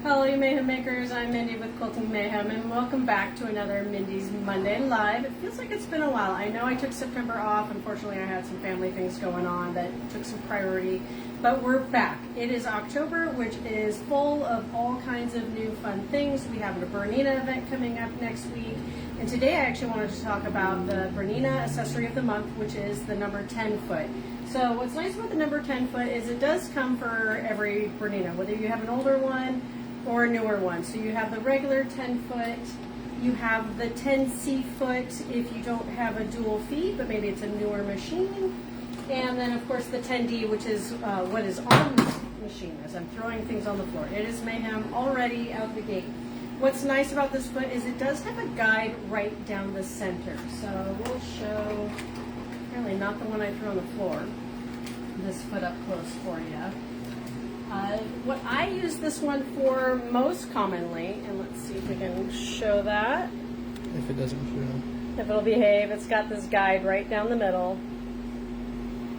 Hello, you Mayhem Makers. I'm Mindy with Quilting Mayhem, and welcome back to another Mindy's Monday Live. It feels like it's been a while. I know I took September off. Unfortunately, I had some family things going on that took some priority, but we're back. It is October, which is full of all kinds of new fun things. We have a Bernina event coming up next week, and today I actually wanted to talk about the Bernina accessory of the month, which is the number 10 foot. So what's nice about the number 10 foot is it does come for every Bernina, whether you have an older one or a newer one. So you have the regular 10 foot, you have the 10C foot if you don't have a dual feed, but maybe it's a newer machine. And then of course the 10D, which is what is on this machine as I'm throwing things on the floor. It is mayhem already out the gate. What's nice about this foot is it does have a guide right down the center. So we'll show, apparently not the one I threw on the floor, this foot up close for you. What I use this one for most commonly, and let's see if we can show that. If it doesn't show. If it'll behave, it's got this guide right down the middle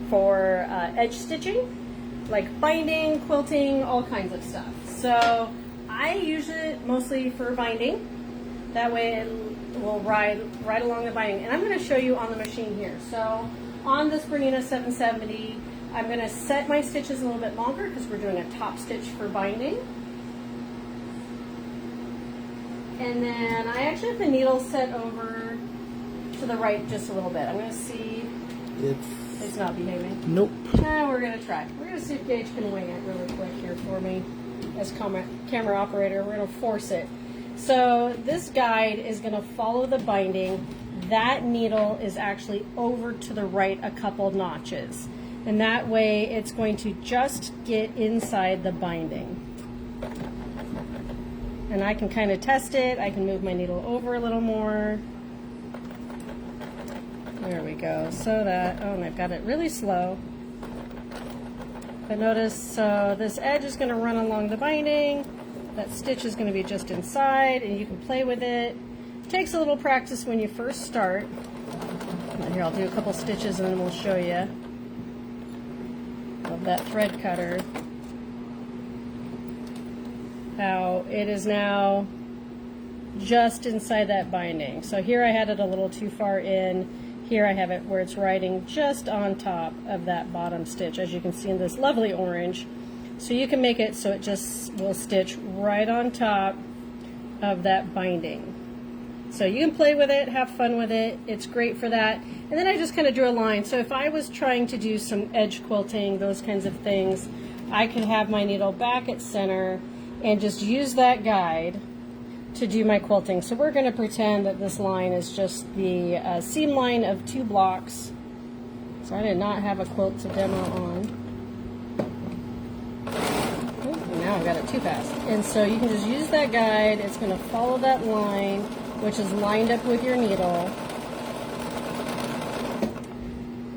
for edge stitching, like binding, quilting, all kinds of stuff. So I use it mostly for binding. That way it will ride right along the binding. And I'm going to show you on the machine here. So on this Bernina 770, I'm going to set my stitches a little bit longer because we're doing a top stitch for binding. And then I actually have the needle set over to the right just a little bit. I'm going to see if it's not behaving. Nope. We're going to try. We're going to see if Gage can wing it really quick here for me as camera operator. We're going to force it. So this guide is going to follow the binding. That needle is actually over to the right a couple notches. And that way it's going to just get inside the binding. And I can kind of test it. I can move my needle over a little more. There we go. So that, oh, and I've got it really slow. But notice, so this edge is going to run along the binding. That stitch is going to be just inside, and you can play with it. It takes a little practice when you first start. Here, I'll do a couple stitches and then we'll show you. Of that thread cutter, how it is now just inside that binding. So here I had it a little too far in. Here I have it where it's riding just on top of that bottom stitch, as you can see in this lovely orange. So you can make it so it just will stitch right on top of that binding. So you can play with it, have fun with it. It's great for that. And then I just kind of drew a line. So if I was trying to do some edge quilting, those kinds of things, I could have my needle back at center and just use that guide to do my quilting. So we're going to pretend that this line is just the seam line of 2 blocks. So I did not have a quilt to demo on. And now I've got it too fast. And so you can just use that guide. It's going to follow that line, which is lined up with your needle,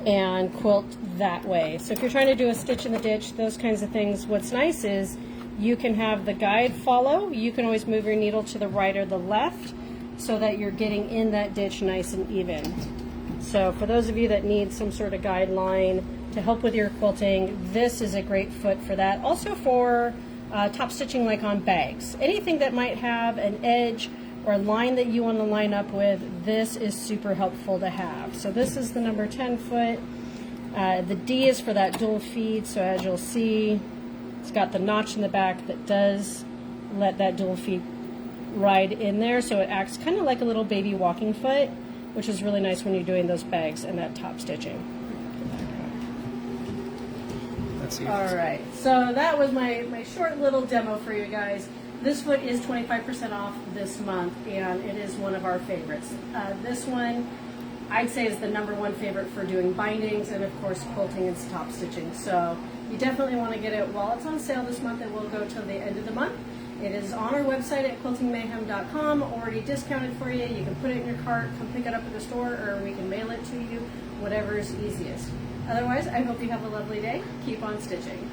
and quilt that way. So if you're trying to do a stitch in the ditch, those kinds of things, what's nice is you can have the guide follow. You can always move your needle to the right or the left so that you're getting in that ditch nice and even. So for those of you that need some sort of guideline to help with your quilting, this is a great foot for that. Also for top stitching, like on bags. Anything that might have an edge or a line that you want to line up with, this is super helpful to have. So this is the number 10 foot. The D is for that dual feed, so as you'll see, it's got the notch in the back that does let that dual feed ride in there, so it acts kind of like a little baby walking foot, which is really nice when you're doing those bags and that top stitching. All right, so that was my short little demo for you guys. This foot is 25% off this month, and it is one of our favorites. This one, I'd say, is the number 1 favorite for doing bindings and, of course, quilting and top stitching. So you definitely want to get it while it's on sale this month. It will go till the end of the month. It is on our website at quiltingmayhem.com, already discounted for you. You can put it in your cart, come pick it up at the store, or we can mail it to you, whatever is easiest. Otherwise, I hope you have a lovely day. Keep on stitching.